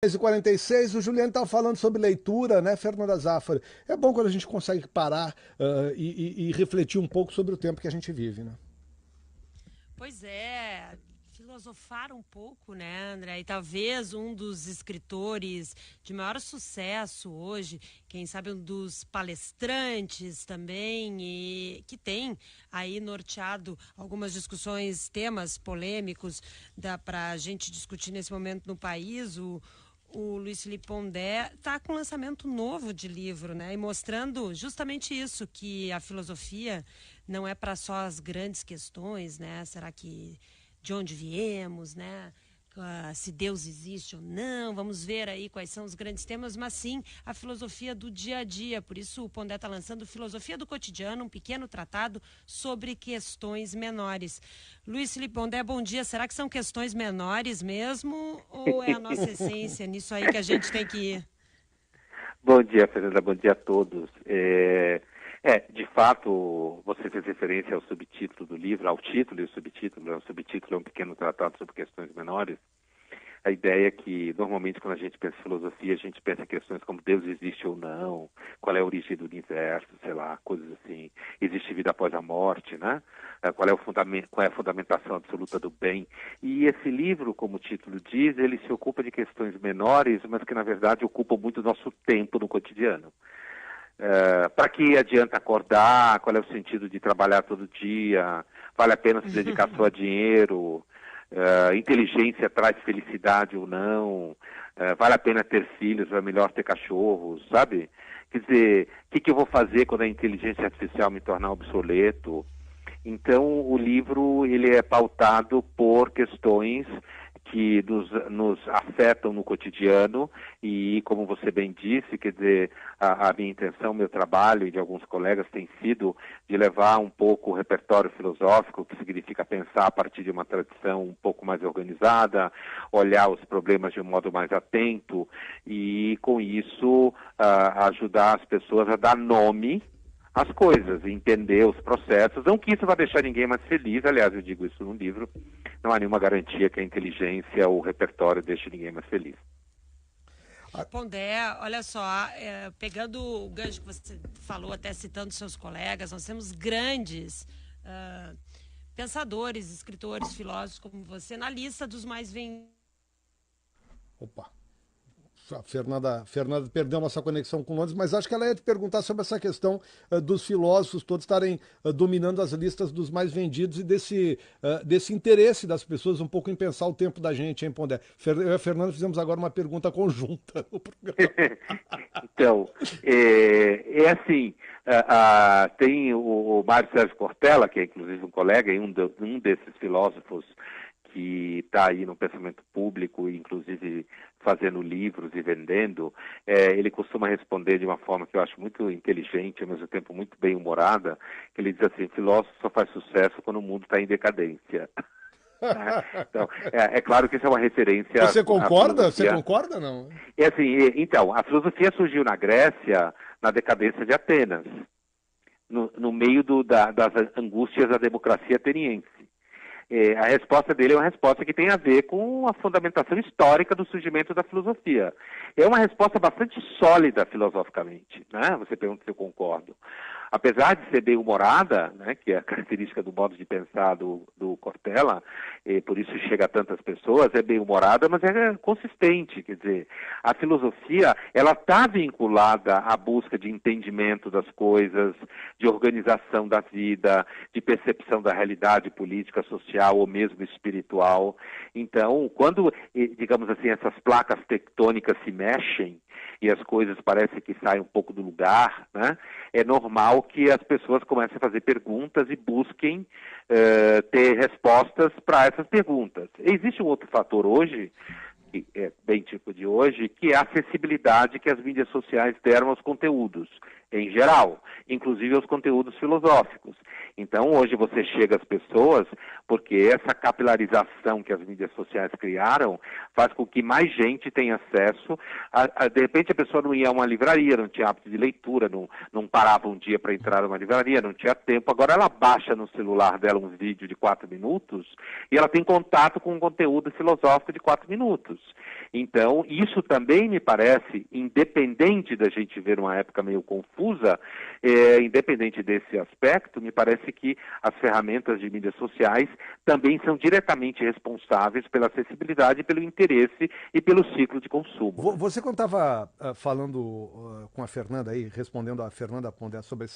10h46, o Juliano estava falando sobre leitura, né, Fernanda Zaffari? É bom quando a gente consegue parar e refletir um pouco sobre o tempo que a gente vive, né? Pois é, filosofar um pouco, né, André? E talvez um dos escritores de maior sucesso hoje, quem sabe um dos palestrantes também, e que tem aí norteado algumas discussões, temas polêmicos para a gente discutir nesse momento no país, o Luiz Felipe Pondé está com um lançamento novo de livro, né? E mostrando justamente isso, que a filosofia não é para só as grandes questões, né? Será que de onde viemos, né? Se Deus existe ou não, vamos ver aí quais são os grandes temas, mas sim a filosofia do dia a dia. Por isso o Pondé está lançando Filosofia do Cotidiano, um pequeno tratado sobre questões menores. Luiz Felipe Pondé, bom dia. Será que são questões menores mesmo ou é a nossa essência nisso aí que a gente tem que ir? Bom dia, Fernanda. Bom dia a todos. De fato, você fez referência ao subtítulo do livro, ao título e o subtítulo. O subtítulo é um pequeno tratado sobre questões menores. A ideia é que, normalmente, quando a gente pensa em filosofia, a gente pensa em questões como Deus existe ou não, qual é a origem do universo, sei lá, coisas assim. Existe vida após a morte, né? Qual é a fundamentação absoluta do bem. E esse livro, como o título diz, ele se ocupa de questões menores, mas que, na verdade, ocupam muito nosso tempo no cotidiano. Para que adianta acordar? Qual é o sentido de trabalhar todo dia? Vale a pena se dedicar só a dinheiro? Inteligência traz felicidade ou não? Vale a pena ter filhos? Ou é melhor ter cachorros? Sabe? Quer dizer, o que eu vou fazer quando a inteligência artificial me tornar obsoleto? Então, o livro ele é pautado por questões que nos afetam no cotidiano e, como você bem disse, quer dizer, a minha intenção, meu trabalho e de alguns colegas tem sido de levar um pouco o repertório filosófico, que significa pensar a partir de uma tradição um pouco mais organizada, olhar os problemas de um modo mais atento e, com isso, ajudar as pessoas a dar nome as coisas, entender os processos. Não que isso vai deixar ninguém mais feliz, aliás, eu digo isso no livro, não há nenhuma garantia que a inteligência ou o repertório deixe ninguém mais feliz. Pondé, olha só, pegando o gancho que você falou, até citando seus colegas, nós temos grandes pensadores, escritores, filósofos como você na lista dos mais vendidos. Opa. A Fernanda perdeu nossa conexão com Londres, mas acho que ela ia te perguntar sobre essa questão dos filósofos todos estarem dominando as listas dos mais vendidos e desse interesse das pessoas um pouco em pensar o tempo da gente, hein, Pondé? Eu e a Fernanda fizemos agora uma pergunta conjunta no programa. Então, assim, tem o Mário Sérgio Cortella, que é inclusive um colega e um desses filósofos que está aí no pensamento público, inclusive fazendo livros e vendendo, ele costuma responder de uma forma que eu acho muito inteligente, ao mesmo tempo muito bem-humorada, que ele diz assim: filósofo só faz sucesso quando o mundo está em decadência. Então, é claro que isso é uma referência Você à concorda? Você filosofia. concorda, não? Então, a filosofia surgiu na Grécia na decadência de Atenas, no meio das angústias da democracia ateniense. A resposta dele é uma resposta que tem a ver com a fundamentação histórica do surgimento da filosofia. É uma resposta bastante sólida filosoficamente, né? Você pergunta se eu concordo. Apesar de ser bem-humorada, né, que é a característica do modo de pensar do Cortella, por isso chega a tantas pessoas, é bem-humorada, mas é consistente. Quer dizer, a filosofia, ela está vinculada à busca de entendimento das coisas, de organização da vida, de percepção da realidade política, social ou mesmo espiritual. Então, quando, digamos assim, essas placas tectônicas se mexem e as coisas parecem que saem um pouco do lugar, né? É normal que as pessoas comecem a fazer perguntas e busquem ter respostas para essas perguntas. Existe um outro fator hoje, que é bem tipo de hoje, que é a acessibilidade que as mídias sociais deram aos conteúdos, em geral, inclusive aos conteúdos filosóficos. Então, hoje você chega às pessoas porque essa capilarização que as mídias sociais criaram faz com que mais gente tenha acesso. De repente a pessoa não ia a uma livraria, não tinha hábito de leitura, não parava um dia para entrar numa livraria, não tinha tempo. Agora ela baixa no celular dela um vídeo de 4 minutos e ela tem contato com um conteúdo filosófico de 4 minutos. Então, isso também me parece, independente da gente ver uma época meio confusa, independente desse aspecto, me parece que as ferramentas de mídias sociais também são diretamente responsáveis pela acessibilidade, pelo interesse e pelo ciclo de consumo. Você, quando estava falando com a Fernanda aí, respondendo a Fernanda Pondé sobre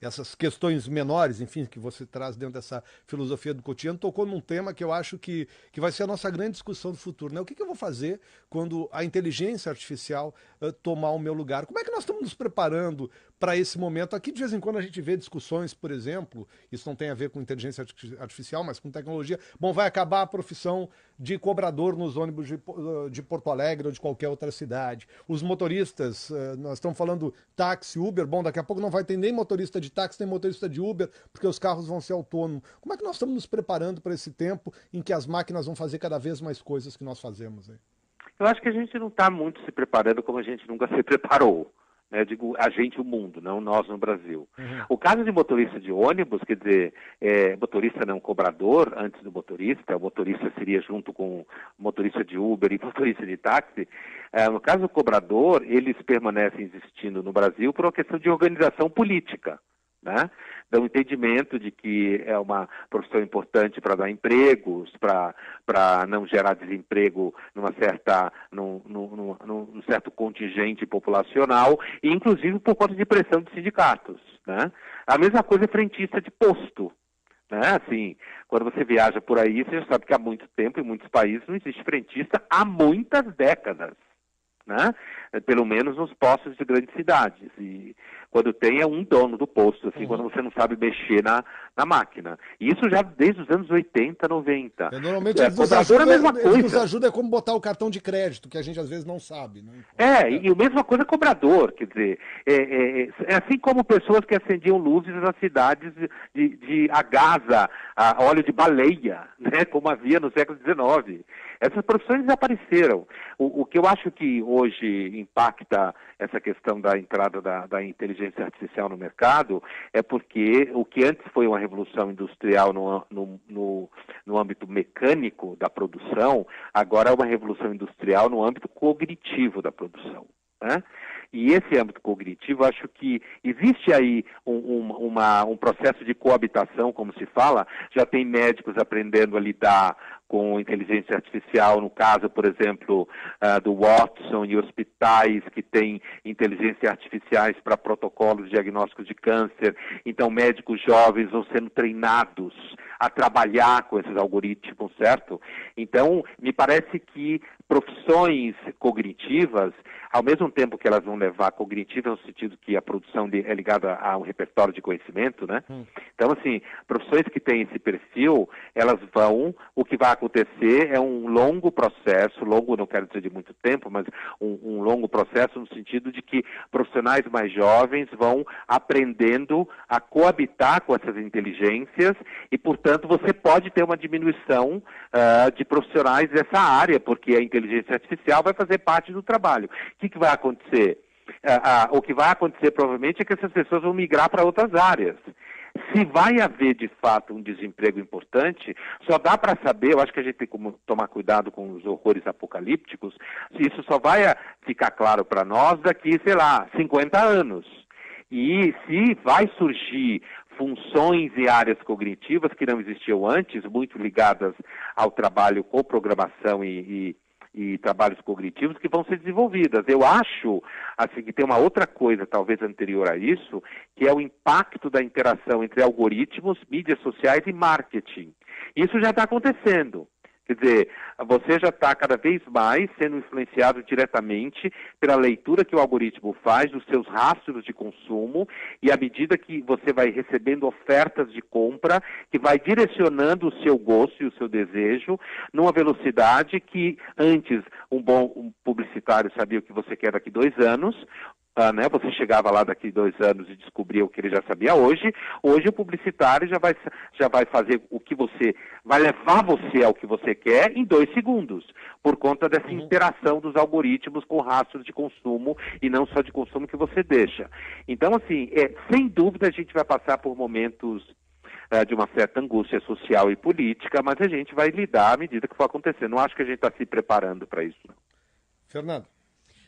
essas questões menores, enfim, que você traz dentro dessa filosofia do cotidiano, tocou num tema que eu acho que vai ser a nossa grande discussão do futuro, né? O que eu vou fazer quando a inteligência artificial tomar o meu lugar? Como é que nós estamos nos preparando para esse momento? Aqui, de vez em quando, a gente vê discussões, por exemplo, isso não tem a ver com inteligência artificial, mas com tecnologia. Bom, vai acabar a profissão de cobrador nos ônibus de Porto Alegre ou de qualquer outra cidade. Os motoristas, nós estamos falando táxi, Uber, bom, daqui a pouco não vai ter nem motorista de táxi, nem motorista de Uber, porque os carros vão ser autônomos. Como é que nós estamos nos preparando para esse tempo em que as máquinas vão fazer cada vez mais coisas que nós fazemos aí? Eu acho que a gente não está muito se preparando como a gente nunca se preparou. Né? Digo, a gente, o mundo, não nós no Brasil. Uhum. O caso de motorista de ônibus, quer dizer, motorista não cobrador, antes do motorista, o motorista seria junto com motorista de Uber e motorista de táxi. No caso do cobrador, eles permanecem existindo no Brasil por uma questão de organização política. Né? Dá um entendimento de que é uma profissão importante para dar empregos, para não gerar desemprego num certo contingente populacional, e inclusive por conta de pressão de sindicatos. Né? A mesma coisa é frentista de posto. Né? Assim, quando você viaja por aí, você já sabe que há muito tempo, em muitos países, não existe frentista há muitas décadas. Né? Pelo menos nos postos de grandes cidades. E quando tem é um dono do posto, assim, quando você não sabe mexer na máquina. E isso já desde os anos 80, 90. Normalmente eles nos ajudam como botar o cartão de crédito, que a gente às vezes não sabe. Né? E a mesma coisa cobrador, quer dizer, é assim como pessoas que acendiam luzes nas cidades a gás, a óleo de baleia, né, como havia no século XIX. Essas profissões desapareceram. O que eu acho que hoje impacta essa questão da entrada da inteligência artificial no mercado é porque o que antes foi uma revolução industrial no âmbito mecânico da produção, agora é uma revolução industrial no âmbito cognitivo da produção. Né? E esse âmbito cognitivo, acho que existe aí um processo de coabitação, como se fala. Já tem médicos aprendendo a lidar com inteligência artificial, no caso, por exemplo, do Watson, e hospitais que têm inteligência artificiais para protocolos diagnósticos de câncer. Então, médicos jovens vão sendo treinados a trabalhar com esses algoritmos, certo? Então, me parece que profissões cognitivas, ao mesmo tempo que elas vão levar cognitiva no sentido que a produção é ligada a um repertório de conhecimento, né? Então, assim, profissões que têm esse perfil, o que vai acontecer é um longo processo, longo não quero dizer de muito tempo, mas um longo processo no sentido de que profissionais mais jovens vão aprendendo a coabitar com essas inteligências e, portanto, você pode ter uma diminuição de profissionais dessa área, porque a inteligência artificial vai fazer parte do trabalho. O que vai acontecer? O que vai acontecer provavelmente é que essas pessoas vão migrar para outras áreas. Se vai haver, de fato, um desemprego importante, só dá para saber, eu acho que a gente tem que tomar cuidado com os horrores apocalípticos, isso só vai ficar claro para nós daqui, 50 anos. E se vai surgir funções e áreas cognitivas que não existiam antes, muito ligadas ao trabalho com programação e trabalhos cognitivos que vão ser desenvolvidas. Eu acho assim, que tem uma outra coisa, talvez anterior a isso, que é o impacto da interação entre algoritmos, mídias sociais e marketing. Isso já está acontecendo. Quer dizer, você já está cada vez mais sendo influenciado diretamente pela leitura que o algoritmo faz dos seus rastros de consumo e à medida que você vai recebendo ofertas de compra que vai direcionando o seu gosto e o seu desejo numa velocidade que antes um bom publicitário sabia o que você quer daqui 2 anos, né? Você chegava lá daqui 2 anos e descobria o que ele já sabia hoje. Hoje o publicitário já vai fazer o que você... vai levar você ao que você quer em 2 segundos, por conta dessa interação dos algoritmos com rastros de consumo, e não só de consumo que você deixa. Então, assim, sem dúvida a gente vai passar por momentos de uma certa angústia social e política, mas a gente vai lidar à medida que for acontecendo. Não acho que a gente está se preparando para isso, não. Fernando.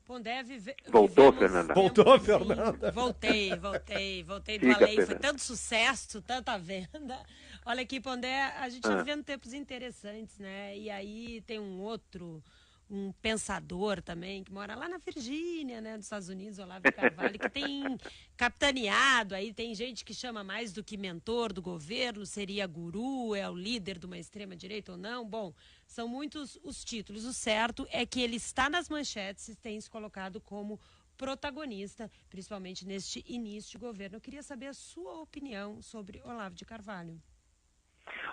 Pondé, Voltou, Fernanda? Voltou, Fernanda? Voltei do Fica, além. Foi Fernanda. tanto sucesso, tanta venda. Olha aqui, Pondé, a gente está vivendo tempos interessantes, né? E aí tem um pensador também, que mora lá na Virgínia, né, dos Estados Unidos, Olavo de Carvalho, que tem capitaneado, aí tem gente que chama mais do que mentor do governo, seria guru, é o líder de uma extrema-direita ou não. Bom, são muitos os títulos. O certo é que ele está nas manchetes e tem se colocado como protagonista, principalmente neste início de governo. Eu queria saber a sua opinião sobre Olavo de Carvalho.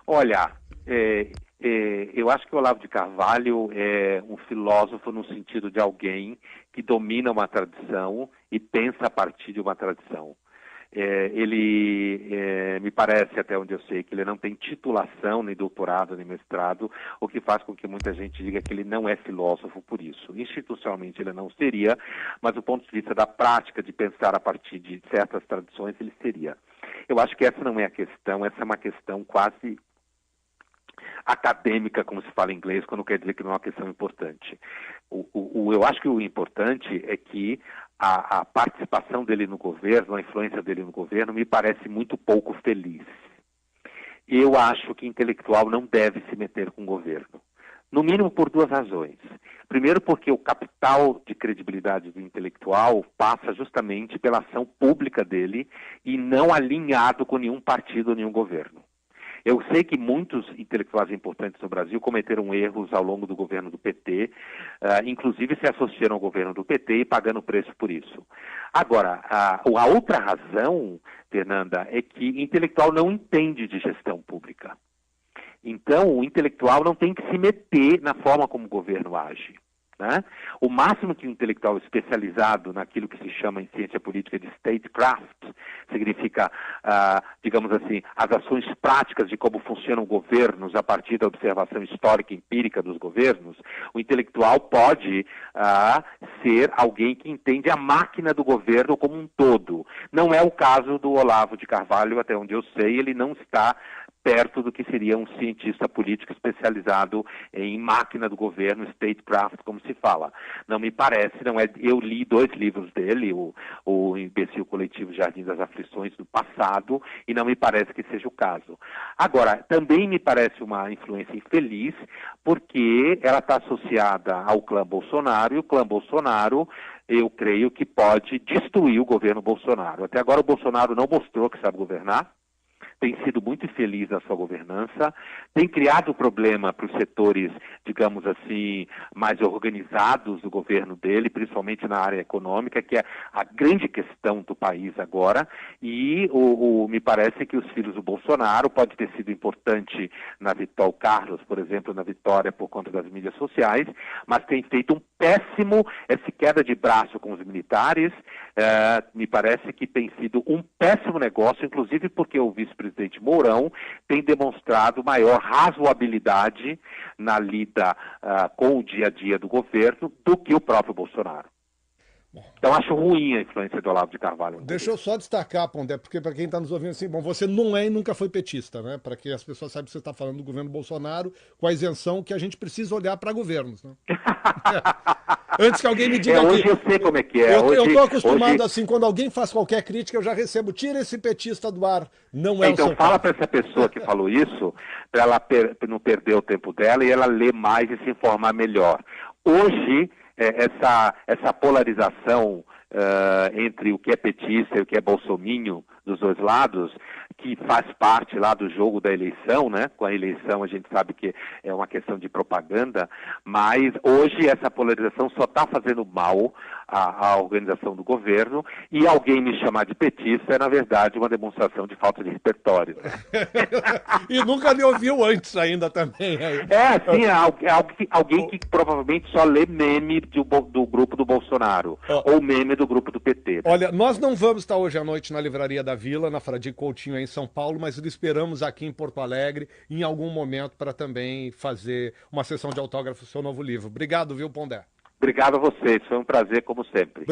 Olha, eu acho que o Olavo de Carvalho é um filósofo no sentido de alguém que domina uma tradição e pensa a partir de uma tradição. Ele me parece, até onde eu sei, que ele não tem titulação, nem doutorado, nem mestrado, o que faz com que muita gente diga que ele não é filósofo por isso. Institucionalmente ele não seria, mas do ponto de vista da prática de pensar a partir de certas tradições, ele seria. Eu acho que essa não é a questão, essa é uma questão quase acadêmica, como se fala em inglês, quando quer dizer que não é uma questão importante. Eu acho que o importante é que a participação dele no governo, a influência dele no governo, me parece muito pouco feliz. Eu acho que intelectual não deve se meter com o governo. No mínimo por 2 razões. Primeiro, porque o capital de credibilidade do intelectual passa justamente pela ação pública dele e não alinhado com nenhum partido ou nenhum governo. Eu sei que muitos intelectuais importantes no Brasil cometeram erros ao longo do governo do PT, inclusive se associaram ao governo do PT e pagando preço por isso. Agora, a outra razão, Fernanda, é que intelectual não entende de gestão pública. Então, o intelectual não tem que se meter na forma como o governo age. Né? O máximo que um intelectual especializado naquilo que se chama em ciência política de statecraft, significa, digamos assim, as ações práticas de como funcionam governos a partir da observação histórica e empírica dos governos, o intelectual pode ser alguém que entende a máquina do governo como um todo. Não é o caso do Olavo de Carvalho, até onde eu sei, ele não está perto do que seria um cientista político especializado em máquina do governo, statecraft, como se fala. Não me parece, não é. Eu li 2 livros dele, o Imbecil Coletivo Jardim das Aflições, do passado, e não me parece que seja o caso. Agora, também me parece uma influência infeliz, porque ela está associada ao clã Bolsonaro, e o clã Bolsonaro, eu creio que pode destruir o governo Bolsonaro. Até agora o Bolsonaro não mostrou que sabe governar, tem sido muito infeliz na sua governança, tem criado problema para os setores, digamos assim, mais organizados do governo dele, principalmente na área econômica, que é a grande questão do país agora, e me parece que os filhos do Bolsonaro pode ter sido importante na vitória, o Carlos, por exemplo, na vitória por conta das mídias sociais, mas tem feito essa queda de braço com os militares, me parece que tem sido um péssimo negócio, inclusive porque o vice-presidente Mourão tem demonstrado maior razoabilidade na lida com o dia a dia do governo do que o próprio Bolsonaro. Então acho ruim a influência do Olavo de Carvalho. Deixa eu só destacar, Pondé, porque para quem está nos ouvindo assim, bom, você não é e nunca foi petista, né? Para que as pessoas saibam que você está falando do governo Bolsonaro, com a isenção que a gente precisa olhar para governos, né? Antes que alguém me diga hoje aqui, eu sei como é que é. Eu estou acostumado assim, quando alguém faz qualquer crítica, eu já recebo, tira esse petista do ar, não é então o seu fala caso. para essa pessoa que falou isso, para ela não perder o tempo dela e ela ler mais e se informar melhor. Hoje, essa polarização entre o que é petista e o que é bolsominho, dos dois lados, que faz parte lá do jogo da eleição, né? Com a eleição a gente sabe que é uma questão de propaganda, mas hoje essa polarização só está fazendo mal à organização do governo, e alguém me chamar de petista é, na verdade, uma demonstração de falta de repertório. E nunca me ouviu antes ainda também. Sim, alguém que provavelmente só lê meme do grupo do Bolsonaro, ou meme do grupo do PT. Né? Olha, nós não vamos estar hoje à noite na Livraria da Vila, na Fradique Coutinho, em São Paulo, mas esperamos aqui em Porto Alegre, em algum momento, para também fazer uma sessão de autógrafo do seu novo livro. Obrigado, viu, Pondé? Obrigado a vocês, foi um prazer como sempre.